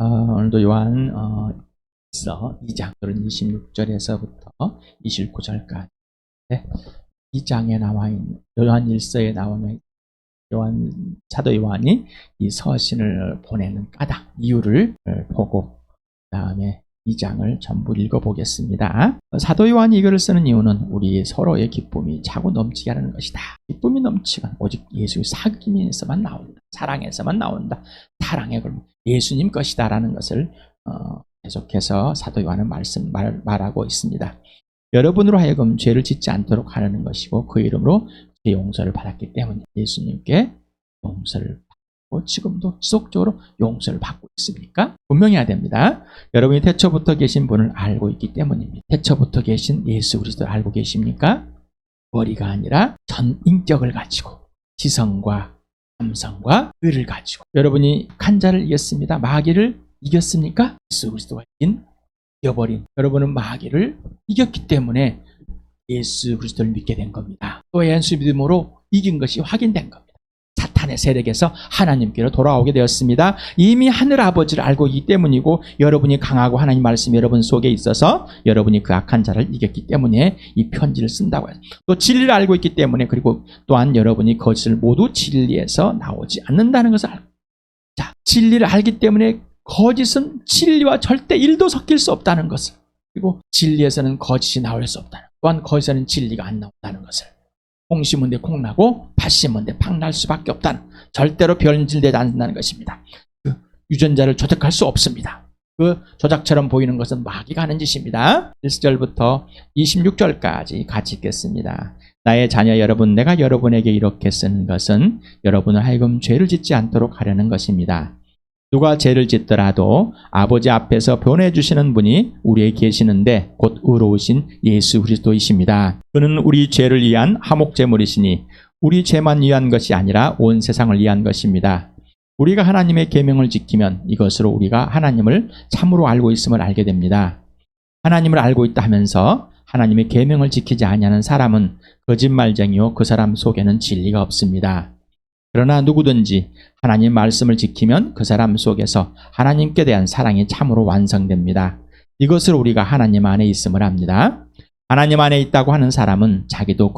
오늘도 요한 2장 26절에서부터 29절까지 2장에 나와 있는 요한 1서에 나오는 사도 요한이 이 서신을 보내는 까닭 이유를 보고 그 다음에 2장을 전부 읽어보겠습니다. 사도 요한이 이거를 쓰는 이유는 우리 서로의 기쁨이 차고 넘치게 하는 것이다. 기쁨이 넘치면 오직 예수의 사귐에서만 나온다. 사랑에서만 나온다. 사랑의 걸음 예수님 것이다 라는 것을 계속해서 사도 요한은 말하고 있습니다. 여러분으로 하여금 죄를 짓지 않도록 하려는 것이고 그 이름으로 죄 용서를 받았기 때문에 예수님께 용서를 받고 지금도 지속적으로 용서를 받고 있습니까? 분명해야 됩니다. 여러분이 태초부터 계신 분을 알고 있기 때문입니다. 태초부터 계신 예수 그리스도를 알고 계십니까? 머리가 아니라 전 인격을 가지고 지성과 감성과 의를 가지고 여러분이 악한 자를 이겼습니다. 마귀를 이겼습니까? 예수 그리스도가 이겨버린 여러분은 마귀를 이겼기 때문에 예수 그리스도를 믿게 된 겁니다. 또 예수 믿음으로 이긴 것이 확인된 겁니다. 사탄의 세력에서 하나님께로 돌아오게 되었습니다. 이미 하늘 아버지를 알고 있기 때문이고 여러분이 강하고 하나님 말씀이 여러분 속에 있어서 여러분이 그 악한 자를 이겼기 때문에 이 편지를 쓴다고 해요. 또 진리를 알고 있기 때문에 그리고 또한 여러분이 거짓을 모두 진리에서 나오지 않는다는 것을 알고 자, 진리를 알기 때문에 거짓은 진리와 절대 1도 섞일 수 없다는 것을 그리고 진리에서는 거짓이 나올 수 없다는 또한 거짓에는 진리가 안 나온다는 것을 콩 심은 데 콩 나고 팥 심은 데 팥 날 수밖에 없다는 절대로 변질되지 않는다는 것입니다. 그 유전자를 조작할 수 없습니다. 그 조작처럼 보이는 것은 마귀가 하는 짓입니다. 1절부터 26절까지 같이 읽겠습니다. 나의 자녀 여러분, 내가 여러분에게 이렇게 쓰는 것은 여러분을 하여금 죄를 짓지 않도록 하려는 것입니다. 누가 죄를 짓더라도 아버지 앞에서 변해주시는 분이 우리에 계시는데 곧 의로우신 예수 그리스도이십니다. 그는 우리 죄를 위한 화목제물이시니 우리 죄만 위한 것이 아니라 온 세상을 위한 것입니다. 우리가 하나님의 계명을 지키면 이것으로 우리가 하나님을 참으로 알고 있음을 알게 됩니다. 하나님을 알고 있다 하면서 하나님의 계명을 지키지 아니하는 사람은 거짓말쟁이요 그 사람 속에는 진리가 없습니다. 그러나 누구든지 하나님 말씀을 지키면 그 사람 속에서 하나님께 대한 사랑이 참으로 완성됩니다. 이것을 우리가 하나님 안에 있음을 압니다. 하나님 안에 있다고 하는 사람은 자기도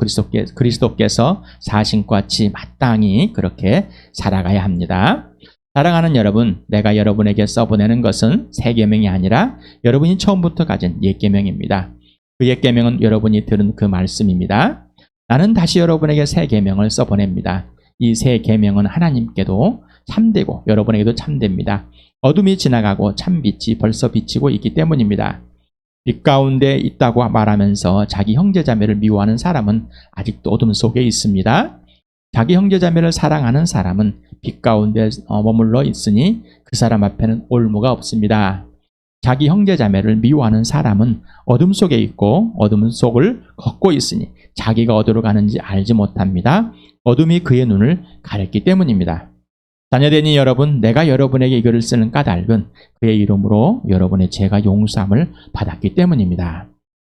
그리스도께서 사신 것 같이 마땅히 그렇게 살아가야 합니다. 사랑하는 여러분, 내가 여러분에게 써보내는 것은 새 계명이 아니라 여러분이 처음부터 가진 옛 계명입니다. 그 옛 계명은 여러분이 들은 그 말씀입니다. 나는 다시 여러분에게 새 계명을 써보냅니다. 이 새 계명은 하나님께도 참되고 여러분에게도 참됩니다. 어둠이 지나가고 참빛이 벌써 비치고 있기 때문입니다. 빛 가운데 있다고 말하면서 자기 형제자매를 미워하는 사람은 아직도 어둠 속에 있습니다. 자기 형제자매를 사랑하는 사람은 빛 가운데 머물러 있으니 그 사람 앞에는 올무가 없습니다. 자기 형제자매를 미워하는 사람은 어둠 속에 있고 어둠 속을 걷고 있으니 자기가 어디로 가는지 알지 못합니다. 어둠이 그의 눈을 가렸기 때문입니다. 자녀되니 여러분, 내가 여러분에게 이글을 쓰는 까닭은 그의 이름으로 여러분의 죄가 용서함을 받았기 때문입니다.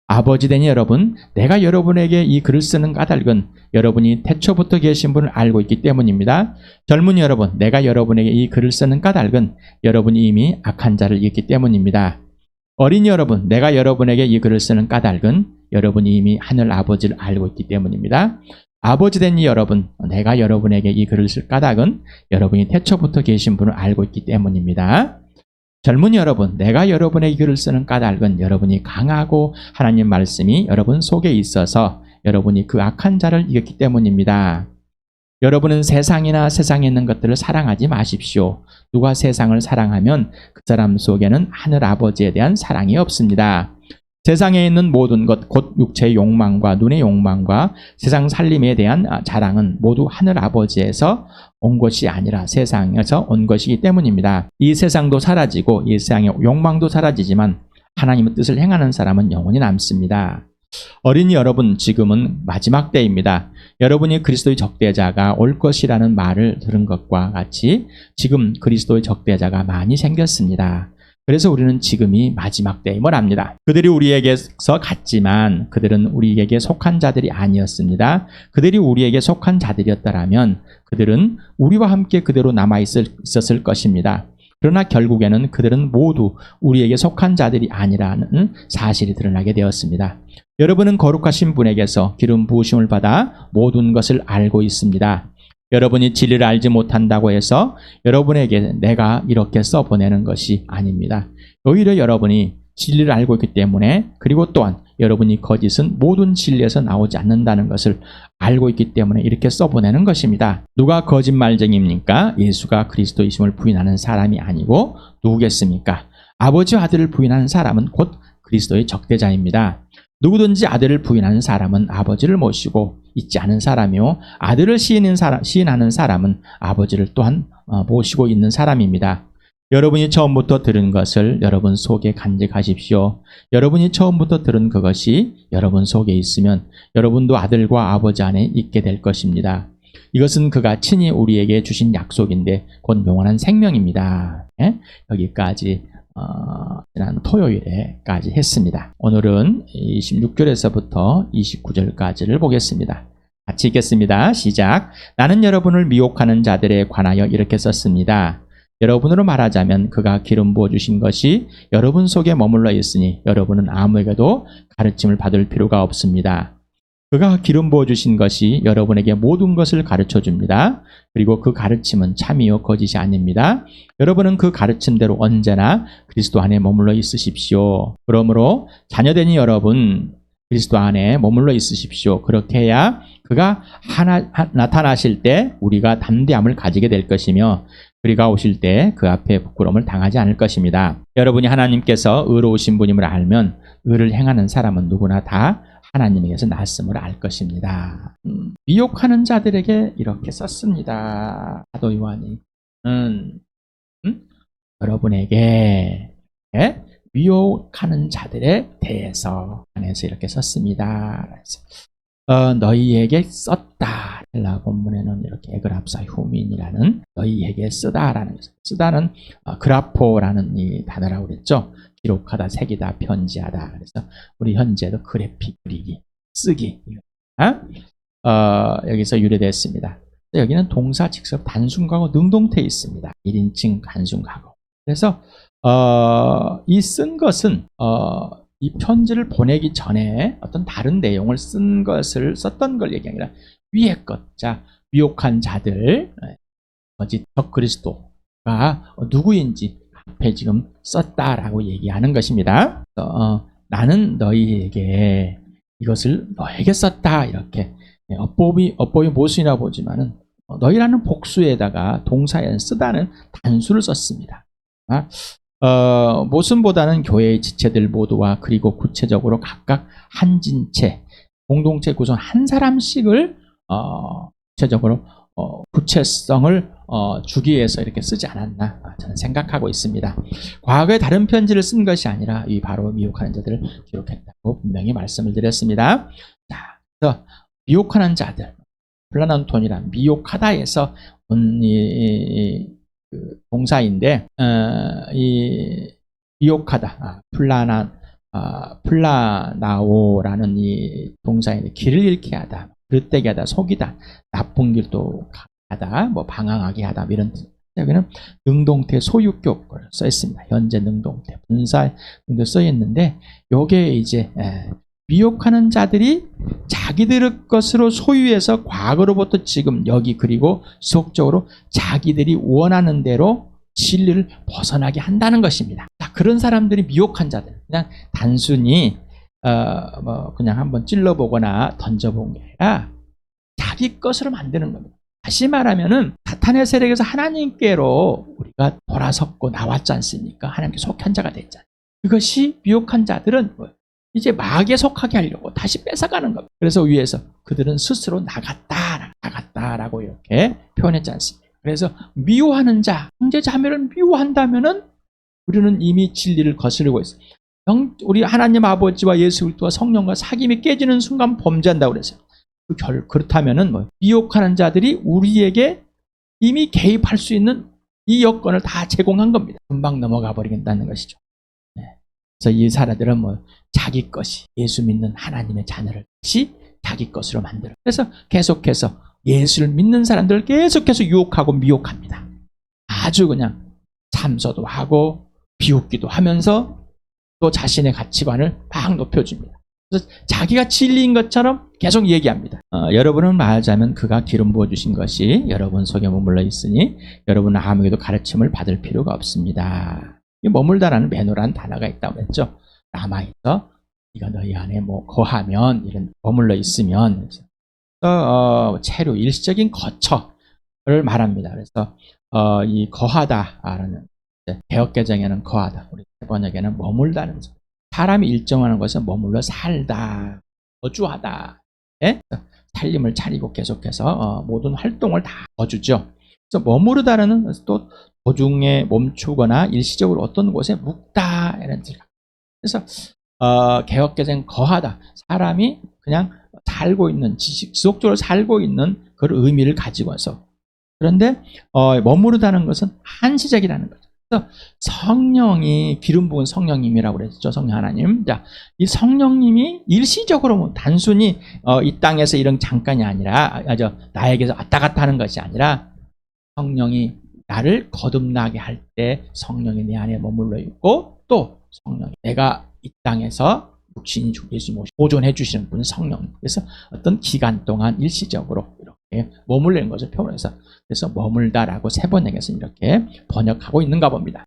아버지 되니 여러분, 내가 여러분에게 이 글을 쓰는 까닭은 여러분이 태초부터 계신 분을 알고 있기 때문입니다. 젊은이 여러분, 내가 여러분에게 이 글을 쓰는 까닭은 여러분이 이미 악한 자를 이겼기 때문입니다. 어린이 여러분, 내가 여러분에게 이 글을 쓰는 까닭은 여러분이 이미 하늘 아버지를 알고 있기 때문입니다. 아버지 되니 여러분, 내가 여러분에게 이 글을 쓸 까닭은 여러분이 태초부터 계신 분을 알고 있기 때문입니다. 젊은이 여러분, 내가 여러분에게 글을 쓰는 까닭은 여러분이 강하고 하나님 말씀이 여러분 속에 있어서 여러분이 그 악한 자를 이겼기 때문입니다. 여러분은 세상이나 세상에 있는 것들을 사랑하지 마십시오. 누가 세상을 사랑하면 그 사람 속에는 하늘 아버지에 대한 사랑이 없습니다. 세상에 있는 모든 것, 곧 육체의 욕망과 눈의 욕망과 세상 살림에 대한 자랑은 모두 하늘 아버지에서 온 것이 아니라 세상에서 온 것이기 때문입니다. 이 세상도 사라지고 이 세상의 욕망도 사라지지만 하나님의 뜻을 행하는 사람은 영원히 남습니다. 어린이 여러분, 지금은 마지막 때입니다. 여러분이 그리스도의 적대자가 올 것이라는 말을 들은 것과 같이 지금 그리스도의 적대자가 많이 생겼습니다. 그래서 우리는 지금이 마지막 때임을 압니다. 그들이 우리에게서 갔지만 그들은 우리에게 속한 자들이 아니었습니다. 그들이 우리에게 속한 자들이었다면 그들은 우리와 함께 그대로 남아있었을 것입니다. 그러나 결국에는 그들은 모두 우리에게 속한 자들이 아니라는 사실이 드러나게 되었습니다. 여러분은 거룩하신 분에게서 기름 부으심을 받아 모든 것을 알고 있습니다. 여러분이 진리를 알지 못한다고 해서 여러분에게 내가 이렇게 써보내는 것이 아닙니다. 오히려 여러분이 진리를 알고 있기 때문에, 그리고 또한 여러분이 거짓은 모든 진리에서 나오지 않는다는 것을 알고 있기 때문에 이렇게 써보내는 것입니다. 누가 거짓말쟁이입니까? 예수가 그리스도이심을 부인하는 사람이 아니고 누구겠습니까? 아버지와 아들을 부인하는 사람은 곧 그리스도의 적대자입니다. 누구든지 아들을 부인하는 사람은 아버지를 모시고 있지 않은 사람이요, 아들을 시인하는 사람은 아버지를 또한 모시고 있는 사람입니다. 여러분이 처음부터 들은 것을 여러분 속에 간직하십시오. 여러분이 처음부터 들은 그것이 여러분 속에 있으면 여러분도 아들과 아버지 안에 있게 될 것입니다. 이것은 그가 친히 우리에게 주신 약속인데 곧 영원한 생명입니다. 여기까지 지난 토요일에까지 했습니다. 오늘은 26절에서부터 29절까지를 보겠습니다. 같이 읽겠습니다. 시작. 나는 여러분을 미혹하는 자들에 관하여 이렇게 썼습니다. 여러분으로 말하자면 그가 기름 부어주신 것이 여러분 속에 머물러 있으니 여러분은 아무에게도 가르침을 받을 필요가 없습니다. 그가 기름 부어주신 것이 여러분에게 모든 것을 가르쳐줍니다. 그리고 그 가르침은 참이요 거짓이 아닙니다. 여러분은 그 가르침대로 언제나 그리스도 안에 머물러 있으십시오. 그러므로 자녀되니 여러분 그리스도 안에 머물러 있으십시오. 그렇게 해야 그가 나타나실 때 우리가 담대함을 가지게 될 것이며 그가 오실 때 그 앞에 부끄러움을 당하지 않을 것입니다. 여러분이 하나님께서 의로우신 분임을 알면 의를 행하는 사람은 누구나 다 하나님에게서 났음을 알 것입니다. 미혹하는 자들에게 이렇게 썼습니다. 사도 요한이 여러분에게 미혹하는 자들에 대해서 안에서 이렇게 썼습니다. 너희에게 썼다. 헬라 본문에는 이렇게 에그랍사 후민이라는 너희에게 쓰다라는 것을, 쓰다는 그라포라는 이 단어라고 그랬죠. 기록하다, 새기다, 편지하다. 그래서 우리 현재도 그래픽 그리기, 쓰기 여기서 유래됐습니다. 여기는 동사, 직접, 단순과거, 능동태에 있습니다. 1인칭 단순과거. 그래서 이 쓴 것은 이 편지를 보내기 전에 어떤 다른 내용을 썼던 걸 얘기한 게 아니라 위에 것, 자, 미혹한 자들, 거짓 적그리스도가 누구인지 앞에 지금 썼다라고 얘기하는 것입니다. 나는 너희에게 이것을 너에게 썼다, 이렇게 어법이 모순이라 보지만은 너희라는 복수에다가 동사에 쓰다는 단수를 썼습니다. 모순보다는 교회의 지체들 모두와 그리고 구체적으로 각각 한 진체, 공동체 구성 한 사람씩을 구체적으로 구체성을 주기 위해서 이렇게 쓰지 않았나 저는 생각하고 있습니다. 과거에 다른 편지를 쓴 것이 아니라 이 바로 미혹하는 자들을 기록했다고 분명히 말씀을 드렸습니다. 자, 그래서 미혹하는 자들, 플라난톤이란 미혹하다에서 온 그 동사인데 이 미혹하다, 플라나오라는 이 동사인데 길을 잃게 하다, 그릇되게 하다, 속이다, 나쁜 길도 가다, 뭐 방황하게 하다, 이런 뜻. 여기는 능동태 소유격을 써 있습니다. 현재 능동태, 분사 등도 써 있는데 요게 이제 미혹하는 자들이 자기들의 것으로 소유해서 과거로부터 지금 여기 그리고 지속적으로 자기들이 원하는 대로 진리를 벗어나게 한다는 것입니다. 자, 그런 사람들이 미혹한 자들, 그냥 단순히 그냥 한번 찔러보거나 던져본 게 아니라 자기 것으로 만드는 겁니다. 다시 말하면은 사탄의 세력에서 하나님께로 우리가 돌아섰고 나왔지 않습니까? 하나님께 속한 자가 됐잖아요. 그것이 미혹한 자들은 이제 마귀에 속하게 하려고 다시 뺏어가는 겁니다. 그래서 위에서 그들은 스스로 나갔다라고 이렇게 표현했지 않습니까? 그래서 미워하는 자, 형제 자매를 미워한다면은 우리는 이미 진리를 거스르고 있어요. 우리 하나님 아버지와 예수 그리스도와 성령과 사귐이 깨지는 순간 범죄한다고 그랬어요. 그렇다면은 미혹하는 자들이 우리에게 이미 개입할 수 있는 이 여건을 다 제공한 겁니다. 금방 넘어가 버리겠다는 것이죠. 그래서 이 사람들은 자기 것이 예수 믿는 하나님의 자녀를 다시 자기 것으로 만들어. 그래서 계속해서 예수를 믿는 사람들을 계속해서 유혹하고 미혹합니다. 아주 그냥 참서도 하고 비웃기도 하면서 또 자신의 가치관을 막 높여줍니다. 그래서 자기가 진리인 것처럼 계속 얘기합니다. 여러분은 말하자면 그가 기름 부어주신 것이 여러분 속에 머물러 있으니 여러분은 아무에게도 가르침을 받을 필요가 없습니다. 이 머물다라는 매너라는 단어가 있다고 했죠. 남아있어 네가 너희 안에 뭐 거하면, 이런 머물러 있으면, 체류, 일시적인 거처를 말합니다. 그래서 이 거하다라는, 개역개정에는 거하다, 우리 번역에는 머물다는, 사람이 일정하는 것은 머물러 살다, 거주하다, 예? 살림을 차리고 계속해서 모든 활동을 다 거주죠. 그래서 머무르다는 또 도중에 멈추거나 일시적으로 어떤 곳에 묵다, 이런 뜻. 그래서 개역개정 거하다, 사람이 그냥 살고 있는, 지속적으로 살고 있는 그런 의미를 가지고 와서. 그런데 머무르다는 것은 한시적이라는 거죠. 그래서 성령이, 기름 부은 성령님이라고 그랬죠. 성령 하나님. 자, 이 성령님이 일시적으로 단순히 이 땅에서 이런 잠깐이 아니라, 나에게서 왔다 갔다 하는 것이 아니라, 성령이 나를 거듭나게 할 때 성령이 내 안에 머물러 있고, 또 성령이 내가 이 땅에서 육신이 예수님 보존해 주시는 분은 성령. 그래서 어떤 기간 동안 일시적으로 이렇게 머물리는 것을 표현해서, 그래서 머물다라고 세 번역에서 이렇게 번역하고 있는가 봅니다.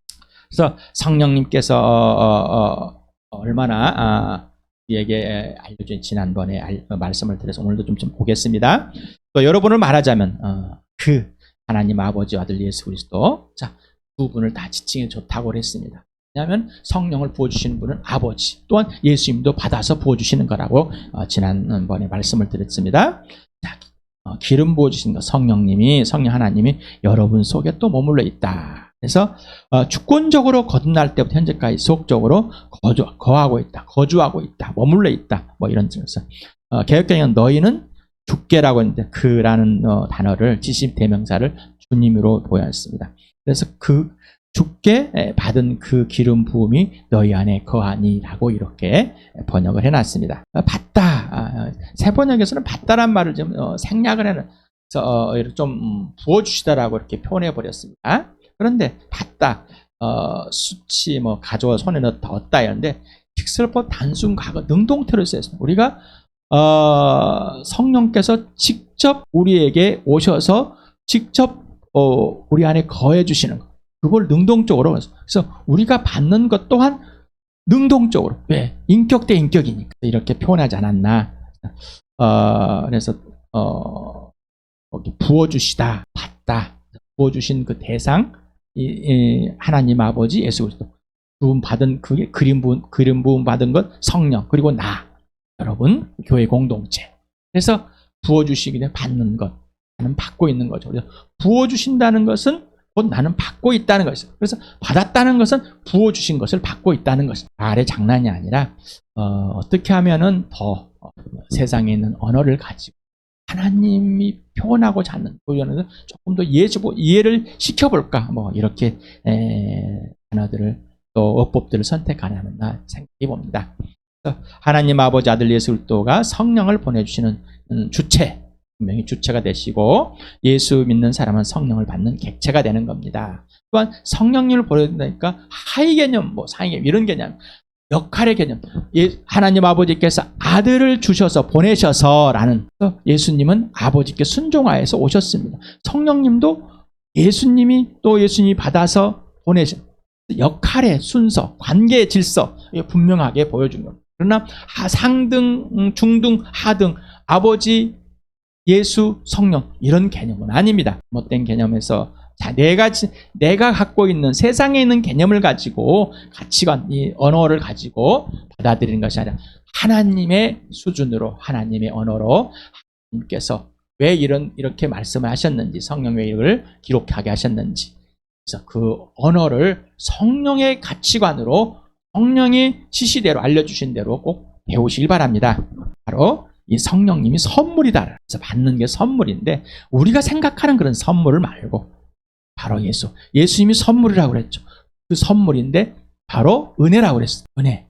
그래서 성령님께서 얼마나 우리에게 알려준, 지난번에 말씀을 드려서 오늘도 좀 보겠습니다. 또 여러분을 말하자면 그 하나님 아버지 아들 예수 그리스도, 자, 두 분을 다 지칭해 좋다고 그랬습니다. 왜냐하면 성령을 부어주시는 분은 아버지, 또한 예수님도 받아서 부어주시는 거라고 지난번에 말씀을 드렸습니다. 자, 기름 부어주신 것, 성령님이, 성령 하나님이 여러분 속에 또 머물러 있다. 그래서 주권적으로 거듭날 때부터 현재까지 지속적으로 거하고 있다, 거주하고 있다, 머물러 있다, 뭐 이런 뜻에서 개역경은 너희는 주께라고 했는데, 그라는 단어를, 지시 대명사를 주님으로 보였습니다. 그래서 그 주께 받은 그 기름 부음이 너희 안에 거하니라고 이렇게 번역을 해놨습니다. 받다, 새 번역에서는 받다란 말을 좀 생략을 해서 좀 부어주시다라고 이렇게 표현해 버렸습니다. 그런데 받다, 수치, 뭐 가져와 손에 넣다, 얻다 이런데 직설법 단순 과거 능동태로 쓰였습니다. 우리가 성령께서 직접 우리에게 오셔서 직접 우리 안에 거해 주시는 것, 그걸 능동적으로, 그래서 우리가 받는 것 또한 능동적으로, 왜? 인격 대 인격이니까 이렇게 표현하지 않았나. 그래서 부어주시다, 받다, 부어주신 그 대상, 하나님 아버지 예수 그리스도, 부음 받은, 그게 기름 부음 받은 것 성령, 그리고 나, 여러분 교회 공동체. 그래서 부어주시기 때문에 받는 것, 나는 받고 있는 거죠. 그래서 부어주신다는 것은 곧 나는 받고 있다는 것이죠. 그래서 받았다는 것은 부어주신 것을 받고 있다는 것이죠. 말의 장난이 아니라 어떻게 하면은 더 세상에 있는 언어를 가지고 하나님이 표현하고자 하는 표현을 조금 더 이해를 시켜볼까, 뭐 이렇게 단어들을, 또 어법들을 선택하나 생각해 봅니다. 하나님 아버지 아들 예수 그리스도가 성령을 보내주시는 주체, 분명히 주체가 되시고, 예수 믿는 사람은 성령을 받는 객체가 되는 겁니다. 또한 성령님을 보내준다니까 하위 개념, 뭐 상위 개념, 이런 개념, 역할의 개념, 하나님 아버지께서 아들을 주셔서 보내셔서라는, 예수님은 아버지께 순종하여서 오셨습니다. 성령님도 예수님이 받아서 보내신 역할의 순서, 관계의 질서, 분명하게 보여준 겁니다. 그러나 상등, 중등, 하등, 아버지, 예수, 성령, 이런 개념은 아닙니다. 못된 개념에서 내가 갖고 있는, 세상에 있는 개념을 가지고, 가치관, 이 언어를 가지고 받아들이는 것이 아니라 하나님의 수준으로, 하나님의 언어로, 하나님께서 왜 이렇게 말씀을 하셨는지, 성령 왜 이걸 기록하게 하셨는지, 그래서 그 언어를 성령의 가치관으로, 성령이 지시대로, 알려주신 대로 꼭 배우시길 바랍니다. 바로 이 성령님이 선물이다. 그래서 받는 게 선물인데, 우리가 생각하는 그런 선물을 말고 바로 예수님이 선물이라고 그랬죠. 그 선물인데 바로 은혜라고 그랬어요. 은혜,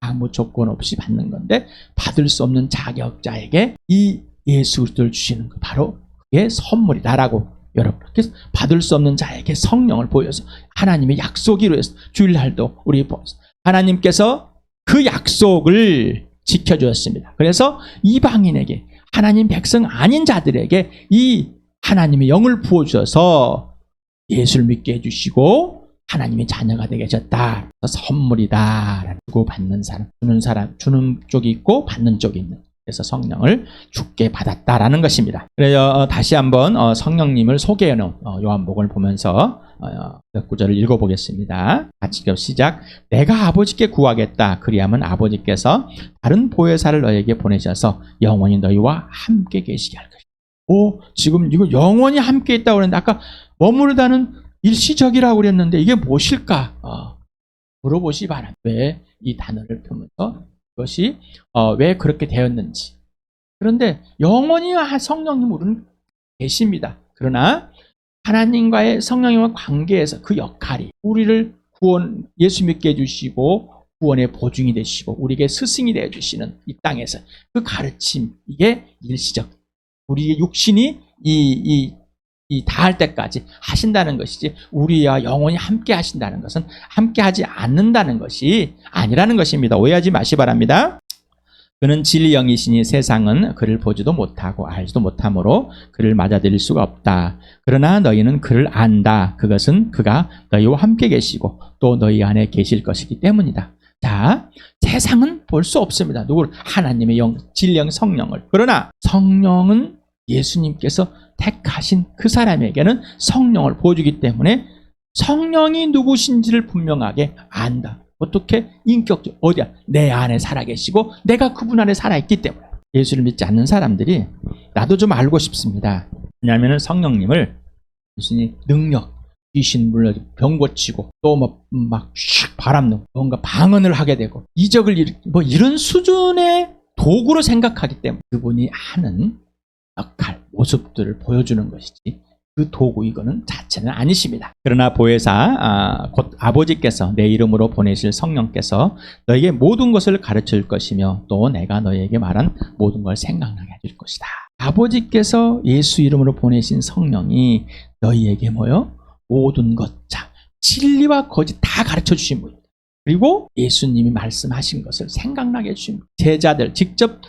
아무 조건 없이 받는 건데, 받을 수 없는 자격자에게 이 예수 그리스도를 주시는 거, 바로 그게 선물이다라고 여러분. 그래서 받을 수 없는 자에게 성령을 보여서 하나님의 약속이로 해서 주일날도 우리 하나님께서 그 약속을 지켜주었습니다. 그래서 이방인에게 하나님 백성 아닌 자들에게 이 하나님의 영을 부어주셔서 예수를 믿게 해주시고 하나님의 자녀가 되게 하셨다. 선물이다. 주고 받는 사람, 주는 쪽이 있고 받는 쪽이 있는. 그래서 성령을 주께 받았다라는 것입니다. 그래서 다시 한번 성령님을 소개해놓은 요한복음을 보면서 몇 구절을 읽어보겠습니다. 같이 시작. 내가 아버지께 구하겠다. 그리하면 아버지께서 다른 보혜사를 너에게 보내셔서 영원히 너희와 함께 계시게 할 것이다. 지금 이거 영원히 함께 있다고 그랬는데 아까 머무르다는 일시적이라고 그랬는데 이게 무엇일까? 물어보시 바랍니다. 왜 이 단어를 펴면서 그것이 왜 그렇게 되었는지. 그런데 영원히 성령님 우리는 계십니다. 그러나 하나님과의 성령님과 관계에서 그 역할이 우리를 예수 믿게 해주시고 구원의 보증이 되시고 우리에게 스승이 되어주시는 이 땅에서 그 가르침, 이게 일시적. 우리의 육신이 이 다할 때까지 하신다는 것이지 우리와 영원히 함께 하신다는 것은 함께 하지 않는다는 것이 아니라는 것입니다. 오해하지 마시 바랍니다. 그는 진리 영이시니 세상은 그를 보지도 못하고 알지도 못하므로 그를 맞아들일 수가 없다. 그러나 너희는 그를 안다. 그것은 그가 너희와 함께 계시고 또 너희 안에 계실 것이기 때문이다. 자, 세상은 볼 수 없습니다. 누구를? 하나님의 영, 진리 영 성령을. 그러나 성령은 예수님께서 택하신 그 사람에게는 성령을 보여주기 때문에 성령이 누구신지를 분명하게 안다. 어떻게? 인격적. 어디야? 내 안에 살아계시고 내가 그분 안에 살아있기 때문에. 예수를 믿지 않는 사람들이 나도 좀 알고 싶습니다. 왜냐하면 성령님을 무슨 능력, 귀신 물러지고 병 고치고 또 막 바람 넣고 뭔가 방언을 하게 되고 이적을 이런 수준의 도구로 생각하기 때문에 그분이 하는 역할, 모습들을 보여주는 것이지 그 도구 이거는 자체는 아니십니다. 그러나 보혜사 곧 아버지께서 내 이름으로 보내실 성령께서 너에게 모든 것을 가르칠 것이며 또 내가 너에게 말한 모든 걸 생각나게 해줄 것이다. 아버지께서 예수 이름으로 보내신 성령이 너희에게 뭐요? 모든 것, 자, 진리와 거짓 다 가르쳐 주신 분입니다. 그리고 예수님이 말씀하신 것을 생각나게 해주신 분. 제자들 직접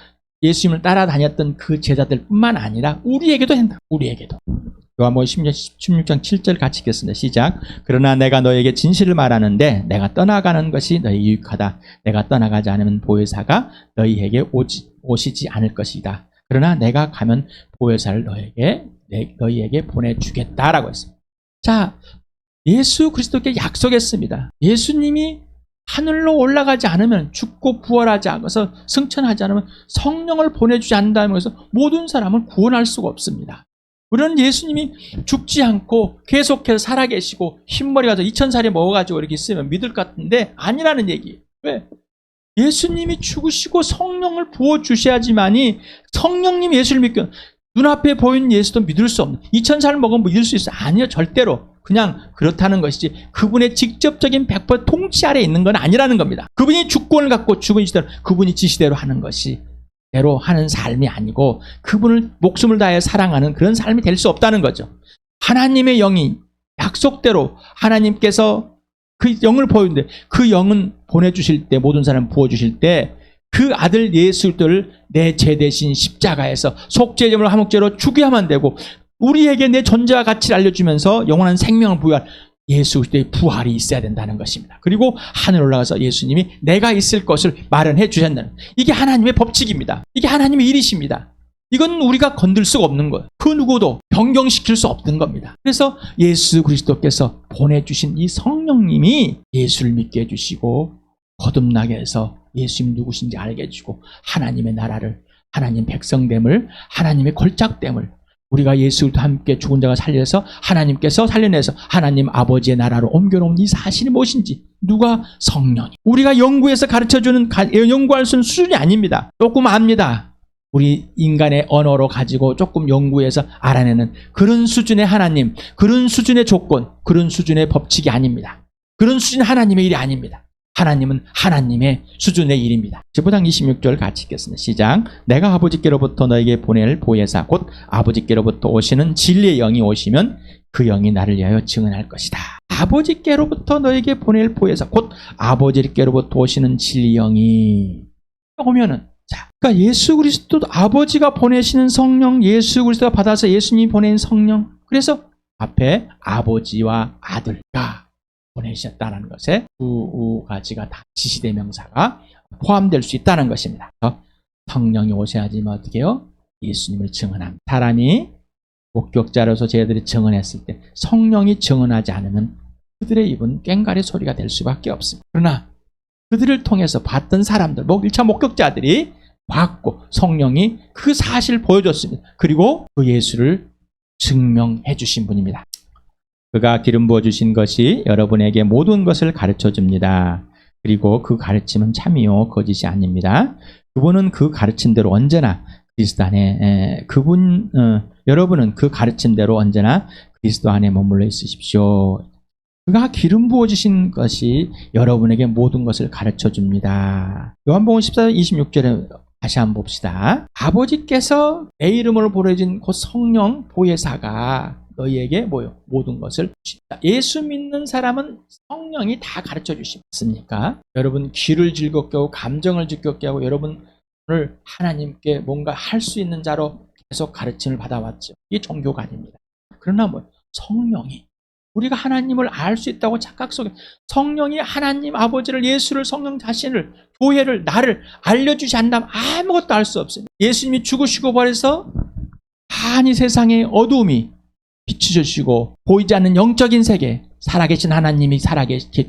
예수님을 따라다녔던 그 제자들뿐만 아니라 우리에게도 한다. 우리에게도. 요한복음 16장 7절 같이 읽겠습니다. 시작. 그러나 내가 너에게 진실을 말하는데 내가 떠나가는 것이 너희 유익하다. 내가 떠나가지 않으면 보혜사가 너희에게 오시지 않을 것이다. 그러나 내가 가면 보혜사를 너희에게 보내주겠다라고 했습니다. 자, 예수 그리스도께 약속했습니다. 예수님이 하늘로 올라가지 않으면 죽고 부활하지 않아서 승천하지 않으면 성령을 보내주지 않는다는 것에서 모든 사람을 구원할 수가 없습니다. 우리는 예수님이 죽지 않고 계속해서 살아계시고 흰머리가 2000살이 먹어가지고 이렇게 있으면 믿을 것 같은데 아니라는 얘기예요. 왜? 예수님이 죽으시고 성령을 부어주셔야지만이 성령님 예수를 믿고 눈앞에 보이는 예수도 믿을 수 없는 2000살 먹으면 믿을 수 있어요. 아니요. 절대로. 그냥 그렇다는 것이지 그분의 직접적인 100% 통치 아래에 있는 건 아니라는 겁니다. 그분이 주권을 갖고 죽은 시대로 그분이 지시대로 하는 것이 대로 하는 삶이 아니고 그분을 목숨을 다해 사랑하는 그런 삶이 될 수 없다는 거죠. 하나님의 영이 약속대로 하나님께서 그 영을 보여주는데 그 영은 보내주실 때 모든 사람 부어주실 때 그 아들 예수를 내 죄 대신 십자가에서 속죄제물로 화목제로 죽여야만 되고 우리에게 내 존재와 가치를 알려주면서 영원한 생명을 부여할 예수 그리스도의 부활이 있어야 된다는 것입니다. 그리고 하늘 올라가서 예수님이 내가 있을 것을 마련해 주셨다는 이게 하나님의 법칙입니다. 이게 하나님의 일이십니다. 이건 우리가 건들 수가 없는 거예요. 그 누구도 변경시킬 수 없는 겁니다. 그래서 예수 그리스도께서 보내주신 이 성령님이 예수를 믿게 해주시고 거듭나게 해서 예수님 누구신지 알게 해주고 하나님의 나라를 하나님 백성됨을 하나님의 걸작됨을 우리가 예수와 함께 죽은 자가 살려서 하나님께서 살려내서 하나님 아버지의 나라로 옮겨놓은 이 사실이 무엇인지 누가? 성령이. 우리가 연구해서 가르쳐주는 연구할 수 있는 수준이 아닙니다. 조금 압니다. 우리 인간의 언어로 가지고 조금 연구해서 알아내는 그런 수준의 하나님, 그런 수준의 조건, 그런 수준의 법칙이 아닙니다. 그런 수준의 하나님의 일이 아닙니다. 하나님은 하나님의 수준의 일입니다. 15장 26절 같이 읽겠습니다. 시작. 내가 아버지께로부터 너에게 보낼 보혜사 곧 아버지께로부터 오시는 진리의 영이 오시면 그 영이 나를 위하여 증언할 것이다. 아버지께로부터 너에게 보낼 보혜사 곧 아버지께로부터 오시는 진리의 영이 오면은, 자, 그러니까 예수 그리스도 아버지가 보내시는 성령, 예수 그리스도가 받아서 예수님이 보낸 성령, 그래서 앞에 아버지와 아들과 보내셨다는 것에 두 가지가 다 지시대명사가 포함될 수 있다는 것입니다. 성령이 오셔야지만 어떻게 해요? 예수님을 증언합니다. 사람이 목격자로서 저희들이 증언했을 때 성령이 증언하지 않으면 그들의 입은 꽹과리 소리가 될 수밖에 없습니다. 그러나 그들을 통해서 봤던 사람들, 1차 목격자들이 봤고 성령이 그 사실을 보여줬습니다. 그리고 그 예수를 증명해 주신 분입니다. 그가 기름 부어주신 것이 여러분에게 모든 것을 가르쳐 줍니다. 그리고 그 가르침은 참이요 거짓이 아닙니다. 그분은 그 가르침대로 언제나 그리스도 안에 여러분은 그 가르침대로 언제나 그리스도 안에 머물러 있으십시오. 그가 기름 부어주신 것이 여러분에게 모든 것을 가르쳐 줍니다. 요한복음 14장 26절에 다시 한번 봅시다. 아버지께서 내 이름으로 보내진 그 성령 보혜사가 너희에게 모든 것을 주신다. 예수 믿는 사람은 성령이 다 가르쳐 주십니까? 여러분 귀를 즐겁게 하고 감정을 즐겁게 하고 여러분을 하나님께 뭔가 할 수 있는 자로 계속 가르침을 받아왔죠. 이게 종교가 아닙니다. 그러나 성령이 우리가 하나님을 알 수 있다고 착각 속에 성령이 하나님 아버지를, 예수를, 성령 자신을, 교회를, 나를 알려주지 않는다면 아무것도 알 수 없습니다. 예수님이 죽으시고 버려서 이 세상의 어두움이 비추셔주시고 보이지 않는 영적인 세계, 살아계신 하나님이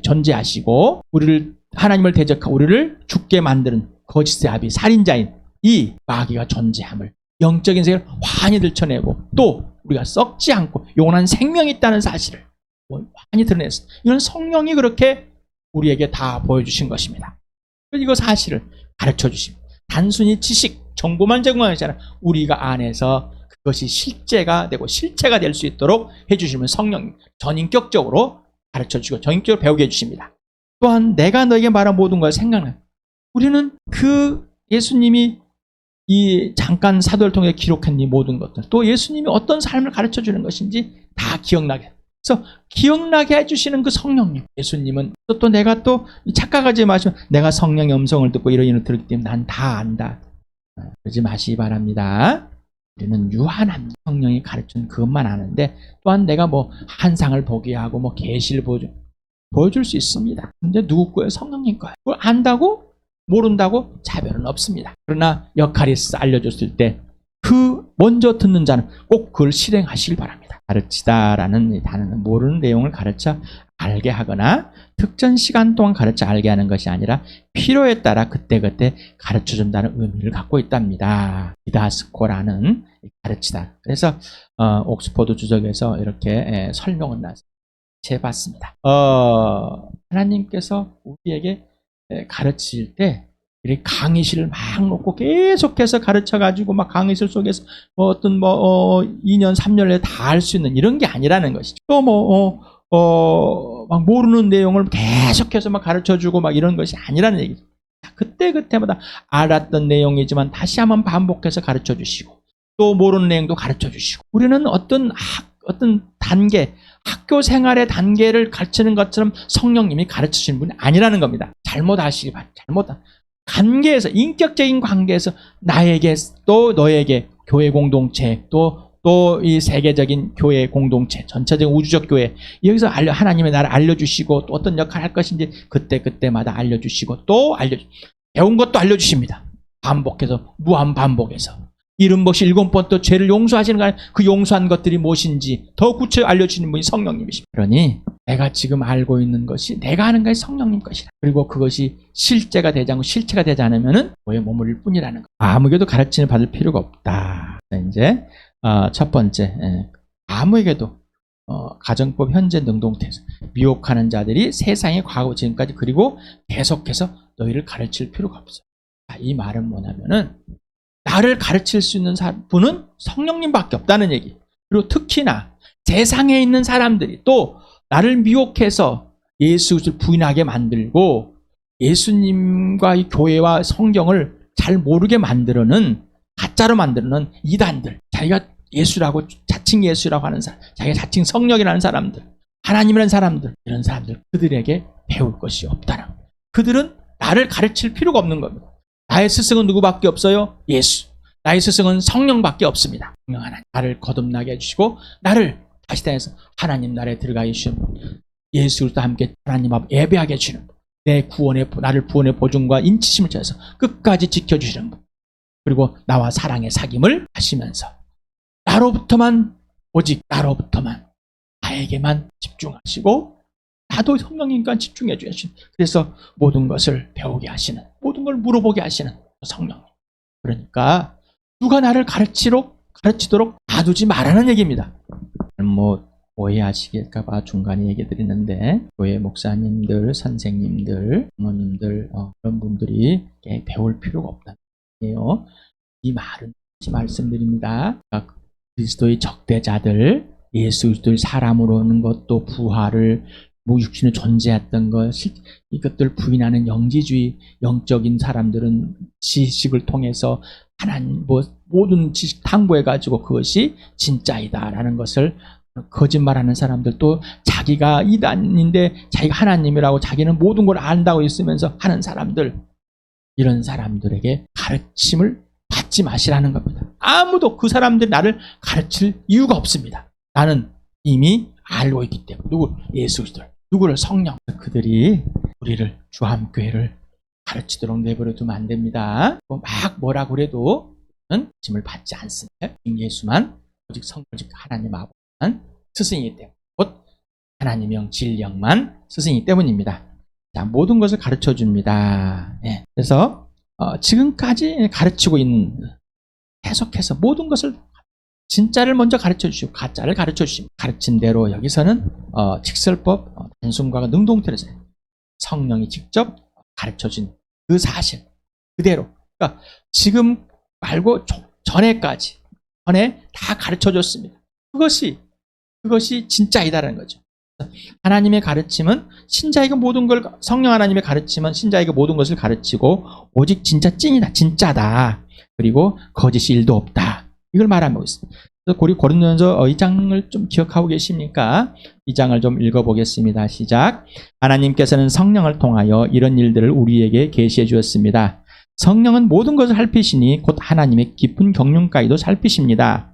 존재하시고 우리를, 하나님을 대적하고 우리를 죽게 만드는 거짓의 아비, 살인자인 이 마귀가 존재함을 영적인 세계를 환히 들춰내고 또 우리가 썩지 않고 영원한 생명이 있다는 사실을 환히 드러냈어요. 이건 성령이 그렇게 우리에게 다 보여주신 것입니다. 이거 사실을 가르쳐 주십니다. 단순히 지식, 정보만 제공하는 것이 아니라 우리가 안에서 그것이 실제가 되고 실체가 될 수 있도록 해주시면 성령 전인격적으로 가르쳐 주시고 전인격적으로 배우게 해주십니다. 또한 내가 너에게 말한 모든 걸 생각나. 우리는 그 예수님이 이 잠깐 사도를 통해 기록한 이 모든 것들, 또 예수님이 어떤 삶을 가르쳐 주는 것인지 다 기억나게. 그래서 기억나게 해주시는 그 성령님, 예수님은 또 내가 또 착각하지 마시면 내가 성령의 음성을 듣고 이런 일을 들었기 때문에 난 다 안다. 그러지 마시기 바랍니다. 우리는 유한한 성령이 가르치는 그것만 아는데 또한 내가 환상을 보게 하고 계시를 보여줄 수 있습니다. 근데 누구 거예요? 성령님 거예요. 그걸 안다고 모른다고 차별은 없습니다. 그러나 역할이 알려줬을 때 그 먼저 듣는 자는 꼭 그걸 실행하시길 바랍니다. 가르치다라는 이 단어는 모르는 내용을 가르쳐 알게 하거나 특정 시간 동안 가르쳐 알게 하는 것이 아니라 필요에 따라 그때그때 가르쳐준다는 의미를 갖고 있답니다. 디다스코라는 가르치다. 그래서 옥스퍼드 주석에서 이렇게 설명을 해봤습니다. 하나님께서 우리에게 가르칠 때 이렇게 강의실을 막 놓고 계속해서 가르쳐가지고 막 강의실 속에서 어떤 2년, 3년에 다 할 수 있는 이런 게 아니라는 것이죠. 또 막 모르는 내용을 계속해서 막 가르쳐주고 막 이런 것이 아니라는 얘기죠. 그때마다 알았던 내용이지만 다시 한번 반복해서 가르쳐 주시고 또 모르는 내용도 가르쳐 주시고 우리는 어떤 단계, 학교 생활의 단계를 가르치는 것처럼 성령님이 가르치시는 분이 아니라는 겁니다. 잘못하시기 바랍니다. 관계에서, 인격적인 관계에서 나에게 또 너에게 교회 공동체 또 이 세계적인 교회 공동체, 전체적인 우주적 교회, 여기서 하나님의 나를 알려주시고 또 어떤 역할을 할 것인지 그때마다 알려주시고 또 배운 것도 알려주십니다. 반복해서, 무한 반복해서. 이름 없이 7번 또 죄를 용서하시는 거 아니에요. 그 용서한 것들이 무엇인지 더 구체적으로 알려주시는 분이 성령님이십니다. 그러니 내가 지금 알고 있는 것이 내가 하는 것이 성령님 것이라. 그리고 그것이 실제가 되지 않고 실체가 되지 않으면 너의 머물릴 뿐이라는 것. 아무에게도 가르침을 받을 필요가 없다. 이제 첫 번째, 아무에게도 가정법 현재 능동태에서 미혹하는 자들이 세상의 과거 지금까지 그리고 계속해서 너희를 가르칠 필요가 없어요. 이 말은 뭐냐면은 나를 가르칠 수 있는 분은 성령님밖에 없다는 얘기. 그리고 특히나 세상에 있는 사람들이 또 나를 미혹해서 예수를 부인하게 만들고 예수님과 이 교회와 성경을 잘 모르게 만들어는, 가짜로 만드는 이단들, 자기가 예수라고 자칭 예수라고 하는 사람, 자기가 자칭 성령이라는 사람들, 하나님이라는 사람들, 이런 사람들, 그들에게 배울 것이 없다는 거예요. 그들은 나를 가르칠 필요가 없는 겁니다. 나의 스승은 누구밖에 없어요? 예수. 나의 스승은 성령밖에 없습니다. 성령 하나님, 나를 거듭나게 해주시고 나를 다시 땅에서 하나님 나라에 들어가게 해주시는 예수 그리스도와 함께 하나님 앞 예배하게 해주시는 내 구원의, 나를 구원의 보증과 인치심을 통해서 끝까지 지켜주시는 분, 그리고 나와 사랑의 사귐을 하시면서 나로부터만, 오직 나로부터만, 나에게만 집중하시고 나도 성령이니까 집중해 주시는, 그래서 모든 것을 배우게 하시는, 모든 걸 물어보게 하시는 성령. 그러니까 누가 나를 가르치도록 놔두지 말라는 얘기입니다. 뭐 오해하시길까봐 중간에 얘기 드리는데, 교회 목사님들, 선생님들, 부모님들, 그런 분들이 배울 필요가 없다는 거예요. 이 말은 말씀드립니다. 그리스도의 적대자들, 예수 그리스도의 사람으로 오는 것도 부활을, 육신을 존재했던 것, 이것들 부인하는 영지주의, 영적인 사람들은 지식을 통해서 하나님, 모든 지식 탐구해가지고 그것이 진짜이다라는 것을 거짓말하는 사람들, 또 자기가 이단인데 자기가 하나님이라고 자기는 모든 걸 안다고 있으면서 하는 사람들, 이런 사람들에게 가르침을 받지 마시라는 겁니다. 아무도 그 사람들이 나를 가르칠 이유가 없습니다. 나는 이미 알고 있기 때문에. 예수 그리스도, 누구를? 성령. 그들이 우리를 주함교회를 가르치도록 내버려 두면 안 됩니다. 막 뭐라고 그래도 가르침을 받지 않습니다. 예수만, 오직 오직 하나님 아버지만 스승이기 때문에, 곧 하나님 영, 진령만 스승이기 때문입니다. 자, 모든 것을 가르쳐 줍니다. 네. 그래서 지금까지 가르치고 있는, 계속해서 모든 것을, 진짜를 먼저 가르쳐 주시고 가짜를 가르쳐 주십니다. 가르친 대로 여기서는 직설법, 단순과가 능동태에서 성령이 직접 가르쳐 준 그 사실 그대로, 그러니까 지금 말고 전에 다 가르쳐 줬습니다. 그것이 진짜이다라는 거죠. 하나님의 가르침은 신자에게 모든 걸, 성령 하나님의 가르침은 신자에게 모든 것을 가르치고 오직 진짜 찐이다, 진짜다, 그리고 거짓이 일도 없다, 이걸 말하고 있습니다. 그래서 고린도전서 2장을 좀 기억하고 계십니까? 2장을 좀 읽어보겠습니다. 시작. 하나님께서는 성령을 통하여 이런 일들을 우리에게 계시해 주었습니다. 성령은 모든 것을 살피시니 곧 하나님의 깊은 경륜까지도 살피십니다.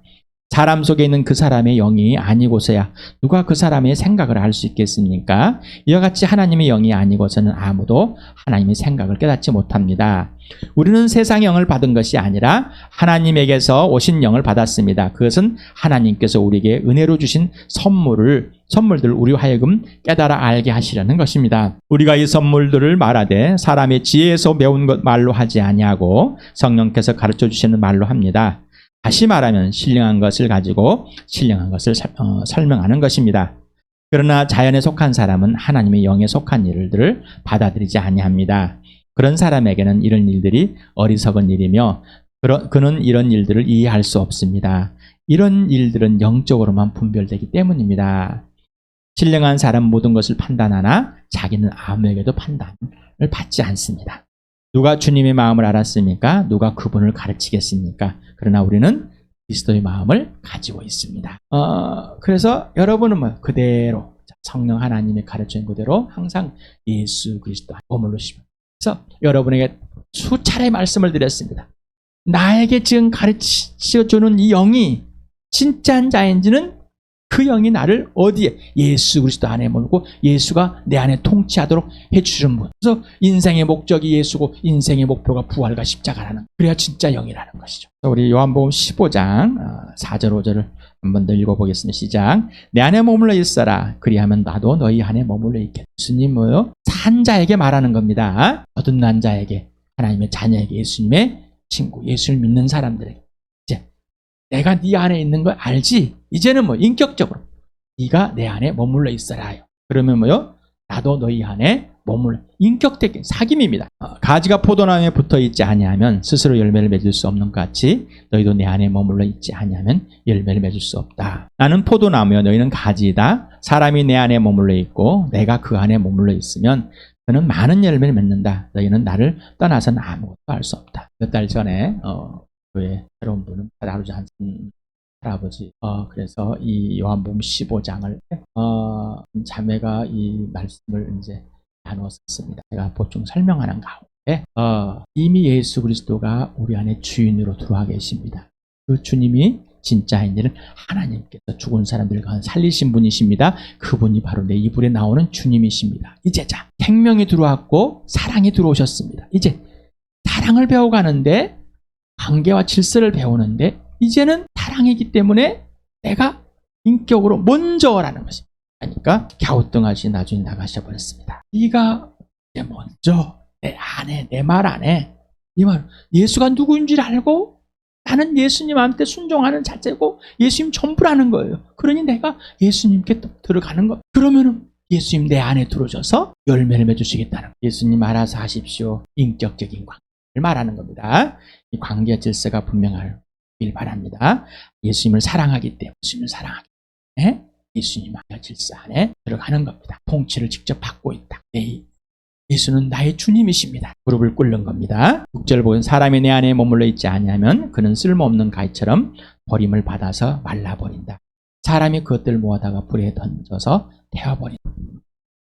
사람 속에 있는 그 사람의 영이 아니고서야 누가 그 사람의 생각을 알 수 있겠습니까? 이와 같이 하나님의 영이 아니고서는 아무도 하나님의 생각을 깨닫지 못합니다. 우리는 세상의 영을 받은 것이 아니라 하나님에게서 오신 영을 받았습니다. 그것은 하나님께서 우리에게 은혜로 주신 선물들 우리와 하여금 깨달아 알게 하시려는 것입니다. 우리가 이 선물들을 말하되 사람의 지혜에서 배운 것 말로 하지 아니하고 성령께서 가르쳐 주시는 말로 합니다. 다시 말하면 신령한 것을 가지고 신령한 것을 설명하는 것입니다. 그러나 자연에 속한 사람은 하나님의 영에 속한 일들을 받아들이지 아니합니다. 그런 사람에게는 이런 일들이 어리석은 일이며 그는 이런 일들을 이해할 수 없습니다. 이런 일들은 영적으로만 분별되기 때문입니다. 신령한 사람 모든 것을 판단하나 자기는 아무에게도 판단을 받지 않습니다. 누가 주님의 마음을 알았습니까? 누가 그분을 가르치겠습니까? 그러나 우리는 그리스도의 마음을 가지고 있습니다. 그래서 여러분은 그대로 성령 하나님의 가르치는 그대로 항상 예수 그리스도 머물르시고, 그래서 여러분에게 수차례 말씀을 드렸습니다. 나에게 지금 가르쳐주는 이 영이 진짜인 자인지는 그 영이 나를 어디에? 예수 그리스도 안에 머물고 예수가 내 안에 통치하도록 해주시는 분. 그래서 인생의 목적이 예수고 인생의 목표가 부활과 십자가라는, 그래야 진짜 영이라는 것이죠. 우리 요한복음 15장 4절 5절을 한 번 더 읽어보겠습니다. 시작. 내 안에 머물러 있어라. 그리하면 나도 너희 안에 머물러 있겠다. 예수님 산 자에게 말하는 겁니다. 거듭난 자에게, 하나님의 자녀에게, 예수님의 친구, 예수를 믿는 사람들에게. 이제 내가 네 안에 있는 걸 알지? 이제는 인격적으로 네가 내 안에 머물러 있어라요. 그러면 나도 너희 안에 머물러. 인격적인 사귐입니다. 가지가 포도나무에 붙어 있지 아니하면 스스로 열매를 맺을 수 없는 것 같이 너희도 내 안에 머물러 있지 아니하면 열매를 맺을 수 없다. 나는 포도나무여 너희는 가지이다. 사람이 내 안에 머물러 있고 내가 그 안에 머물러 있으면 그는 많은 열매를 맺는다. 너희는 나를 떠나서는 아무것도 할 수 없다. 몇 달 전에 교회 새로운 분은 나루지 않은 할아버지 그래서 이 요한복음 15장을 자매가 이 말씀을 이제 나눴었습니다. 제가 보충 설명하는 가운데 이미 예수 그리스도가 우리 안에 주인으로 들어와 계십니다. 그 주님이 진짜인 일은 하나님께서 죽은 사람들 가운데 살리신 분이십니다. 그분이 바로 내 이불에 나오는 주님이십니다. 이제 자 생명이 들어왔고 사랑이 들어오셨습니다. 이제 사랑을 배워가는데 관계와 질서를 배우는데 이제는 사랑이기 때문에 내가 인격으로 먼저라는 것입니다. 그러니까 갸우뚱하시 나중에 나가셔버렸습니다. 네가 이제 먼저 내 안에 내 말 안에 이 말 예수가 누구인지를 알고 나는 예수님한테 순종하는 자체고 예수님 전부라는 거예요. 그러니 내가 예수님께 들어가는 거. 그러면은 예수님 내 안에 들어오셔서 열매를 맺으시겠다는 거예요. 예수님 알아서 하십시오. 인격적인 관계를 말하는 겁니다. 이 관계 질서가 분명하길 바랍니다. 예수님을 사랑하기 때문에 예수님 안의 질서 안에 들어가는 겁니다. 통치를 직접 받고 있다. 예수는 나의 주님이십니다. 무릎을 꿇는 겁니다. 6절 보면 사람이 내 안에 머물러 있지 아니하면 그는 쓸모없는 가위처럼 버림을 받아서 말라버린다. 사람이 그것들을 모아다가 불에 던져서 태워버린다.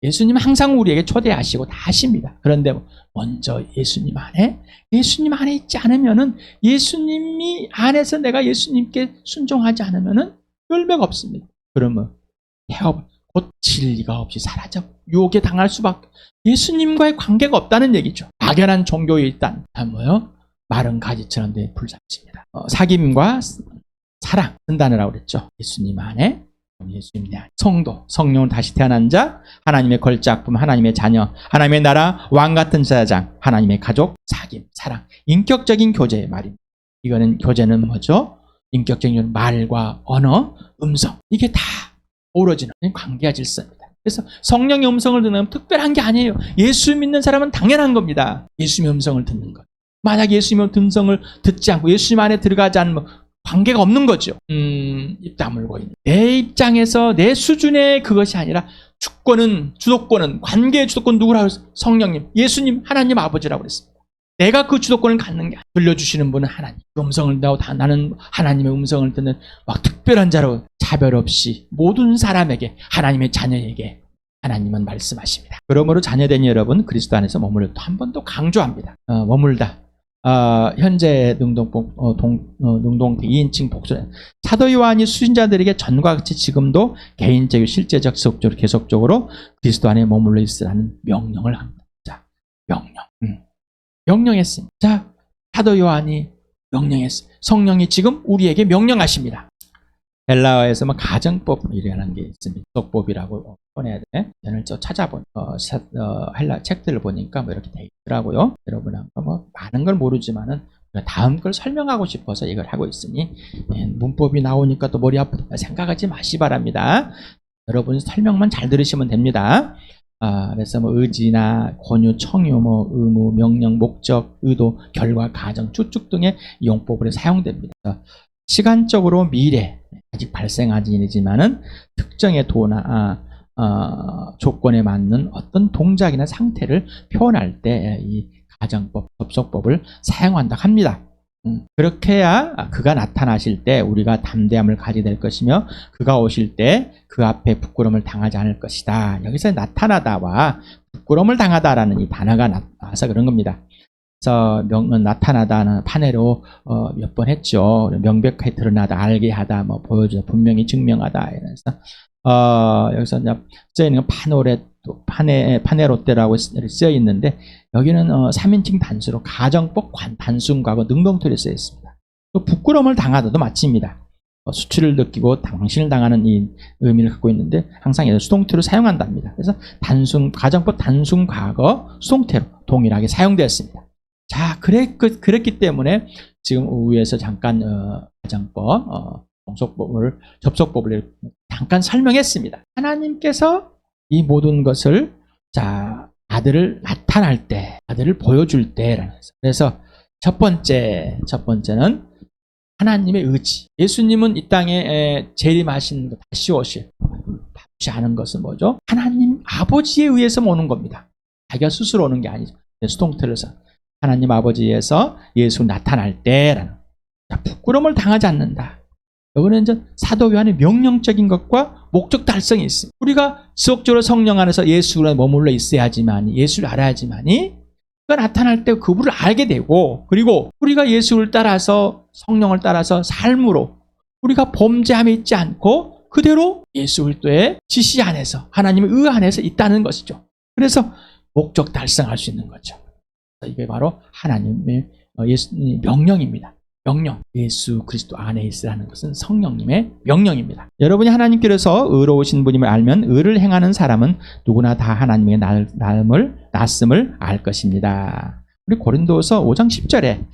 예수님은 항상 우리에게 초대하시고 다 하십니다. 그런데 먼저 예수님 안에 있지 않으면은 예수님이 안에서 내가 예수님께 순종하지 않으면은 열매가 없습니다. 그러면 곧 진리가 없이 사라져 유혹에 당할 수밖에 예수님과의 관계가 없다는 얘기죠. 막연한 종교에 있다는 뭐요? 마른 가지처럼 된 불상입니다. 사귐과 사랑 쓴다느라고 그랬죠. 예수님 안에 예수님 내 안에 성도 성령으로 다시 태어난 자 하나님의 걸작품 하나님의 자녀 하나님의 나라 왕같은 제사장 하나님의 가족 사귐 사랑 인격적인 교제의 말입니다. 이거는 교제는 뭐죠? 인격적인 말과 언어 음성 이게 다 어우러지는 관계와 질서입니다. 그래서 성령의 음성을 듣는 건 특별한 게 아니에요. 예수 믿는 사람은 당연한 겁니다. 예수님의 음성을 듣는 것. 만약 예수님의 음성을 듣지 않고 예수님 안에 들어가지 않으면 관계가 없는 거죠. 입 다물고 있는. 내 입장에서 내 수준의 그것이 아니라 주도권은 관계의 주도권 누구라고 했어요? 성령님, 예수님, 하나님 아버지라고 그랬습니다. 내가 그 주도권을 갖는 게 들려주시는 분은 하나님. 그 음성을 나는 하나님의 음성을 듣는 막 특별한 자로 차별 없이 모든 사람에게 하나님의 자녀에게 하나님은 말씀하십니다. 그러므로 자녀된 여러분 그리스도 안에서 머물러 또 한 번 더 강조합니다. 머물다. 현재 능동 2인칭 복수 사도 요한이 수신자들에게 전과 같이 지금도 개인적이고 실제적 지속적으로 계속적으로 그리스도 안에 머물러 있으라는 명령을 합니다. 자, 명령했습니다. 자, 사도 요한이 명령했어요. 성령이 지금 우리에게 명령하십니다. 헬라어에서 가정법이라는 게 있습니다. 법이라고 꺼내야 돼. 저는 찾아본 헬라 책들을 보니까 이렇게 돼 있더라고요. 여러분하고 많은 걸 모르지만은 다음 걸 설명하고 싶어서 이걸 하고 있으니 문법이 나오니까 또 머리 아프다 생각하지 마시 바랍니다. 여러분 설명만 잘 들으시면 됩니다. 그래서 의지나 권유, 청유, 의무, 명령, 목적, 의도, 결과, 가정, 추측 등의 용법으로 사용됩니다. 시간적으로 미래 아직 발생하지 않지만은 특정의 도나 조건에 맞는 어떤 동작이나 상태를 표현할 때 이 가정법, 접속법을 사용한다 합니다. 그렇게 해야 그가 나타나실 때 우리가 담대함을 가지게 될 것이며 그가 오실 때 그 앞에 부끄러움을 당하지 않을 것이다. 여기서 나타나다와 부끄러움을 당하다라는 이 단어가 나와서 그런 겁니다. 그래서 나타나다는 판례로 몇 번 했죠. 명백하게 드러나다, 알게 하다, 보여주다, 분명히 증명하다. 이래서 여기서 이제 쓰여 있는 건 파네로떼라고 쓰여 있는데 여기는 3인칭 단수로 가정법, 단순과거, 능동태로 쓰여 있습니다. 또 부끄러움을 당하다도 마칩니다. 수치를 느끼고 망신을 당하는 이 의미를 갖고 있는데 항상 수동태로 사용한답니다. 그래서 가정법, 단순과거, 수동태로 동일하게 사용되었습니다. 자, 그랬기 때문에 지금 위에서 잠깐 가정법, 접속법을 잠깐 설명했습니다. 하나님께서 이 모든 것을 아들을 나타날 때, 아들을 보여줄 때라는 거죠. 그래서 첫 번째는 하나님의 의지. 예수님은 이 땅에 재림하신 것, 다시 오실. 바쁘지 않은 것은 뭐죠? 하나님 아버지에 의해서 오는 겁니다. 자기가 스스로 오는 게 아니죠. 수동태로서 하나님 아버지에서 예수 나타날 때라는. 자, 부끄러움을 당하지 않는다. 여기는 이제 사도 요한의 명령적인 것과 목적 달성이 있습니다. 우리가 지속적으로 성령 안에서 예수가 머물러 있어야지만, 예수를 알아야지만이 그가 나타날 때 그분을 알게 되고, 그리고 우리가 예수를 따라서 성령을 따라서 삶으로 우리가 범죄함에 있지 않고 그대로 예수 그리스도의 지시 안에서 하나님의 의 안에서 있다는 것이죠. 그래서 목적 달성할 수 있는 거죠. 이게 바로 하나님의 예수님 명령입니다. 명령. 예수 그리스도 안에 있으라는 것은 성령님의 명령입니다. 여러분이 하나님께서 의로우신 분임을 알면 의를 행하는 사람은 누구나 다 하나님의 낫음을 알 것입니다. 우리 고린도서 5장 10절에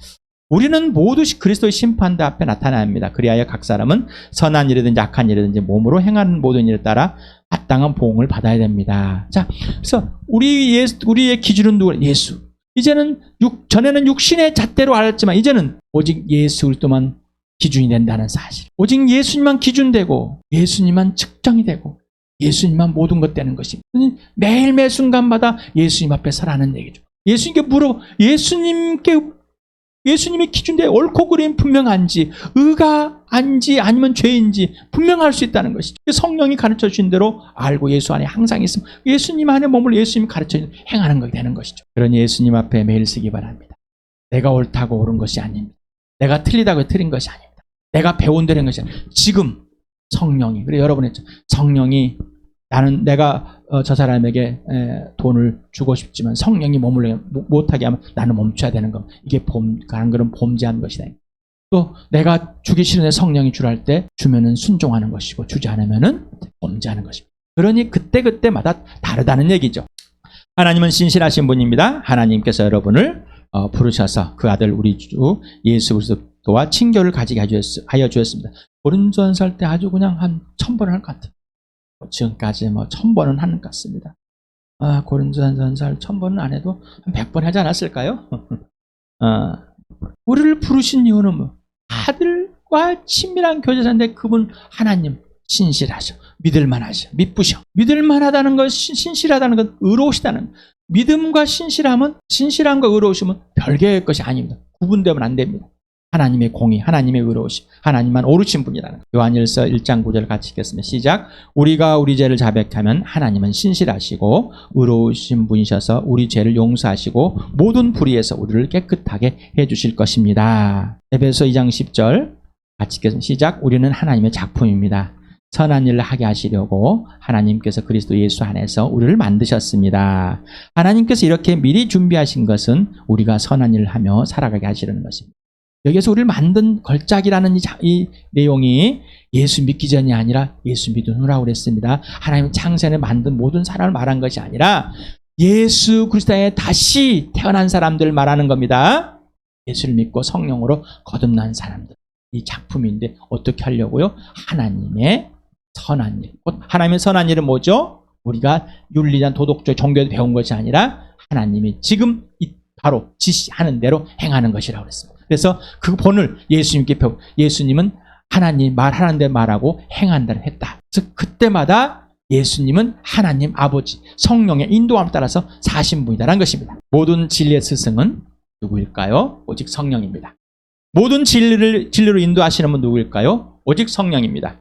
우리는 모두 그리스도의 심판대 앞에 나타나야 합니다. 그리하여 각 사람은 선한 일이든지 악한 일이든지 몸으로 행하는 모든 일에 따라 마땅한 보응을 받아야 됩니다. 자, 그래서 우리의 기준은 누구예요? 예수. 이제는 전에는 육신의 잣대로 알았지만 이제는 오직 예수 그리스도만 기준이 된다는 사실. 오직 예수님만 기준되고 예수님만 측정이 되고 예수님만 모든 것 되는 것입니다. 매일 매 순간마다 예수님 앞에 서라는 얘기죠. 예수님의 기준대에 옳고 그름이 분명한지, 의가 안지 아니면 죄인지 분명할 수 있다는 것이죠. 성령이 가르쳐 주신 대로 알고 예수 안에 항상 있으면 예수님 안에 머물러 예수님이 가르쳐 주신 행하는 것이 되는 것이죠. 그러니 예수님 앞에 매일 쓰기 바랍니다. 내가 옳다고 옳은 것이 아닙니다. 내가 틀리다고 틀린 것이 아닙니다. 내가 배운 대로 한 것이 아닙니다. 지금 성령이, 그래 여러분 했죠. 성령이 내가 저 사람에게 돈을 주고 싶지만 성령이 머물러 못하게 하면 나는 멈춰야 되는 겁니다. 이게 그런 거는 범죄한 것이다. 또 내가 주기 싫은데 성령이 주랄 때 주면은 순종하는 것이고 주지 않으면은 범죄하는 것입니다. 그러니 그때마다 다르다는 얘기죠. 하나님은 신실하신 분입니다. 하나님께서 여러분을 부르셔서 그 아들 우리 주 예수 그리스도와 친교를 가지게 하여 주셨습니다. 고린도전서 할 때 아주 그냥 한 1000번을 할 것 같아요. 지금까지 1000번은 하는 것 같습니다. 고린도전서 1000번은 안 해도 한 100번 하지 않았을까요? 우리를 부르신 이유는 아들과 친밀한 교제자인데 그분 하나님 신실하셔. 믿을만하셔. 믿부셔. 믿을만하다는 것, 신실하다는 것, 의로우시다는 것. 믿음과 신실함과 의로우심은 별개의 것이 아닙니다. 구분되면 안 됩니다. 하나님의 공의, 하나님의 의로우심, 하나님만 옳으신 분이라는 것. 요한일서 1장 9절 같이 읽겠습니다. 시작. 우리가 우리 죄를 자백하면 하나님은 신실하시고 의로우신 분이셔서 우리 죄를 용서하시고 모든 불의에서 우리를 깨끗하게 해주실 것입니다. 에베소 2장 10절 같이 읽겠습니다. 시작. 우리는 하나님의 작품입니다. 선한 일을 하게 하시려고 하나님께서 그리스도 예수 안에서 우리를 만드셨습니다. 하나님께서 이렇게 미리 준비하신 것은 우리가 선한 일을 하며 살아가게 하시려는 것입니다. 여기서 우리를 만든 걸작이라는 이 내용이 예수 믿기 전이 아니라 예수 믿으라고 그랬습니다. 하나님 창세에 만든 모든 사람을 말한 것이 아니라 예수 그리스도에 다시 태어난 사람들을 말하는 겁니다. 예수를 믿고 성령으로 거듭난 사람들. 이 작품인데 어떻게 하려고요? 하나님의 선한 일. 하나님의 선한 일은 뭐죠? 우리가 윤리적 도덕적 종교에서 배운 것이 아니라 하나님이 지금 바로 지시하는 대로 행하는 것이라고 그랬습니다. 그래서 그 본을 예수님께 배우고 예수님은 하나님 말하는 데 말하고 행한다를 했다. 그래서 그때마다 예수님은 하나님 아버지 성령의 인도함을 따라서 사신 분이다라는 것입니다. 모든 진리의 스승은 누구일까요? 오직 성령입니다. 모든 진리로 인도하시는 분 누구일까요? 오직 성령입니다.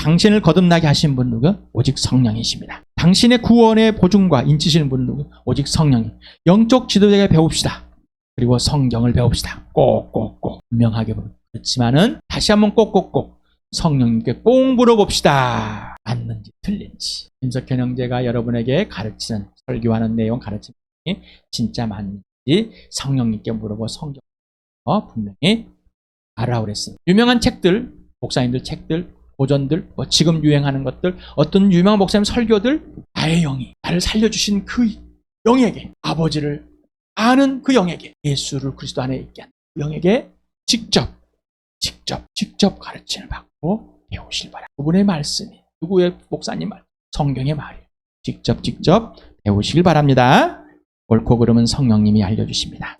당신을 거듭나게 하신 분 누구? 오직 성령이십니다. 당신의 구원의 보증과 인치시는 분 누구? 오직 성령이. 영적 지도자에게 배웁시다. 그리고 성경을 배웁시다. 꼭꼭꼭 분명하게 배웁니다. 그렇지만은 다시 한번 꼭꼭꼭 성령님께 꼭 물어봅시다. 맞는지 틀린지. 김석현 형제가 여러분에게 가르치는 설교하는 내용 가르치는 내용이 진짜 맞는지 성령님께 물어보 성경 분명히 알아오라 그랬습니다. 유명한 책들, 목사님들 책들, 고전들, 지금 유행하는 것들, 어떤 유명한 목사님 설교들, 나의 영이 나를 살려주신 그 영에게, 아버지를 아는 그 영에게, 예수를 그리스도 안에 있게 하는 그 영에게 직접 가르침을 받고 배우실 바랍니다. 그분의 말씀이 누구의 목사님 말, 성경의 말이에요. 직접 배우시길 바랍니다. 옳고 그름은 성령님이 알려주십니다.